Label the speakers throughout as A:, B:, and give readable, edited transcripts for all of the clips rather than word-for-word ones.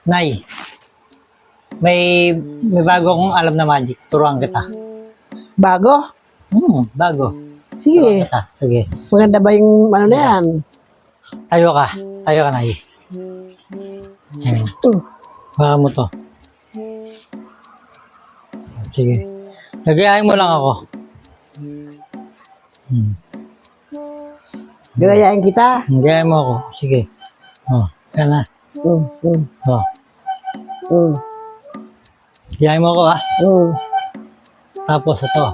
A: Nay, may bago akong alam na magic. Turuan kita.
B: Bago?
A: Bago.
B: Sige.
A: Turuan kita. Sige.
B: Maganda ba yung ano na yan?
A: Tayo ka. Tayo ka, Nay. Ayan. Baka mo to. Sige. Nagayahin mo lang ako.
B: Gagayain kita?
A: Nagayahin mo ako. Sige. Oh, yan na. Oh. Gayahin mo ako, ha? Tapos ito.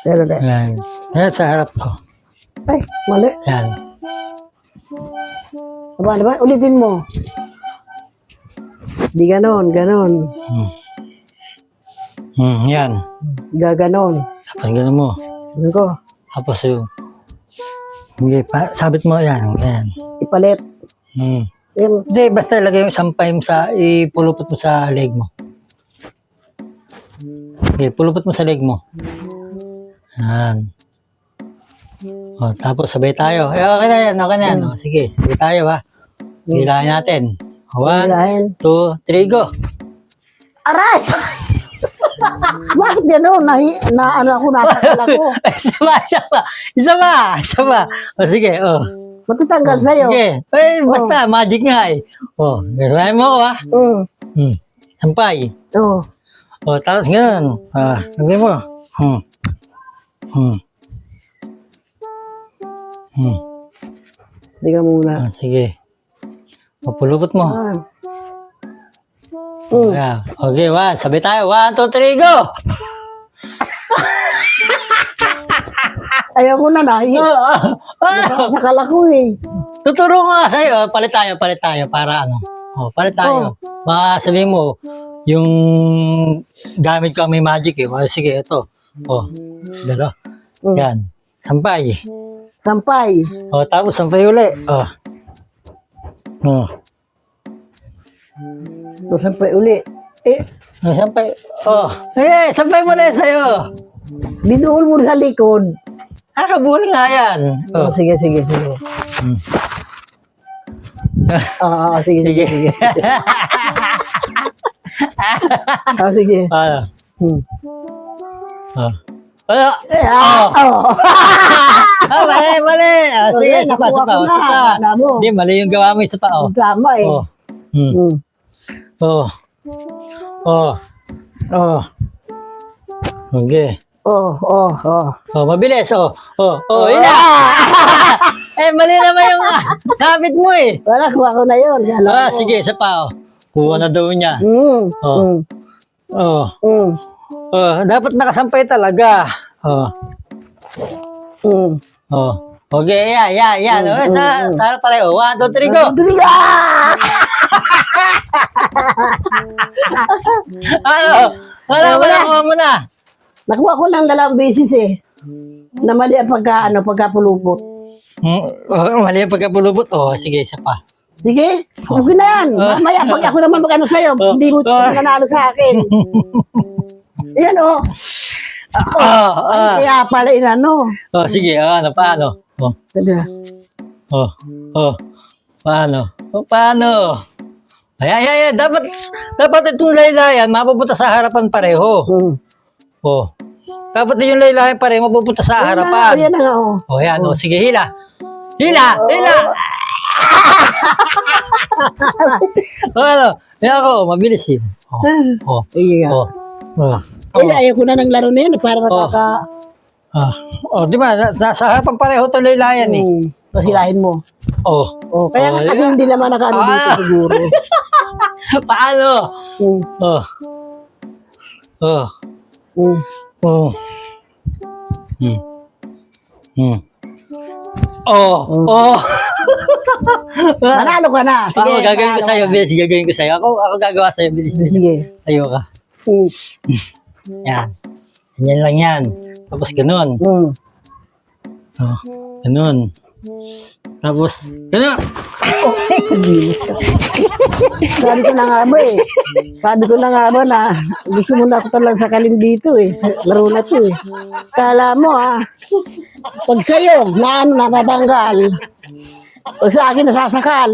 B: Pero na.
A: Yan. Yan sa harap to.
B: Ay, mali.
A: Yan.
B: Diba? Ulitin mo. Di ganon, ganon.
A: Yan.
B: Gaganon.
A: Tapos gano'n mo.
B: Ano ko?
A: Tapos yung... Hindi, sabit mo yan. Yan.
B: Ipalit. Yan.
A: Hindi, basta lagay yung sampay mo sa... Ipulupot mo sa leg mo. Okay, pulupot mo sa leg mo. Yan. O, tapos sabay tayo. Okay na yan, okay na yan. O, sige, sabay tayo, ha. Hilahin natin. 1, 2, 3, go!
B: Aray! Bakit gano'n? Ano ako, napakala ko.
A: Isa pa. O, sige, o.
B: Matitanggal sa'yo.
A: Sige. Basta, magic nga eh. O, hilahin mo ako, ha. Sampay.
B: Oo.
A: O, tapos ganun. Lagay mo.
B: Hindi ka muna.
A: Sige. Papulupot mo. Yeah. Okay, sabay tayo. 1, 2, 3, go!
B: Ayaw ko na Nakakala ko eh.
A: Tuturo ko nga sa'yo. Palit tayo para ano. Palit tayo. Baka sabihin mo, yung gamit ko may magic eh. Sige, ito. Dalo. Yan. Sampay. Tapos sampay uli.
B: Sampay uli.
A: Sampay. Sampay mo na yan sa'yo.
B: Binuhol mo sa likod.
A: Kabuhol nga yan.
B: Sige. Sige. Sige.
A: Mali. Sige, supa. Hindi, mali yung gawa mo yung supa.
B: Tama eh.
A: Okay. Mabilis. Yun na. Mali naman yung gamit mo eh.
B: Wala, kuha ko na yun.
A: Sige, isa pa. Kuha na daw niya. Dapat nakasampay talaga. Okay, yan. Sa harap pala. 1, 2, 3, go! Wala mo na.
B: Nakuha ko lang 2 beses eh. Na mali ang pagkapulupot.
A: Mali ang pagkapulupot. Sige, isa pa.
B: Sige, okay na yan. Mamaya, pag ako naman mag-ano sa'yo, hindi mo nanalo sa akin. Yan kaya pala inano.
A: Sige, paano? Paano? Ay, dapat itong laylayan, mapupunta sa harapan pareho. Dapat yung laylayan pareho, mapupunta sa harapan.
B: Yan na nga,
A: Yan, sige, hila. Yan ako, mabilis yun.
B: Ayaw ko na ng laro na yun, para nakaka...
A: di ba, nasa harapan pareho itong laylayan eh.
B: Hilahin mo. Kaya nga kasi hindi naman nakaano dito siguro.
A: Paano?
B: Manalo ka na. Sige,
A: gagawin ko sa'yo, bilis. Ako gagawa sa'yo, bilis.
B: Sige.
A: Tayo ka. Yan. Ganyan lang yan. Tapos ganun. Ganun. Tapos, ganun.
B: Sabi ko na nga ba eh. Sabi ko na nga ba na gusto mo na ako talagang sakalin dito eh. Sa laro na to eh. Kala mo pag sa'yo, na ano, nakabanggal. Pag sa akin nasasakal.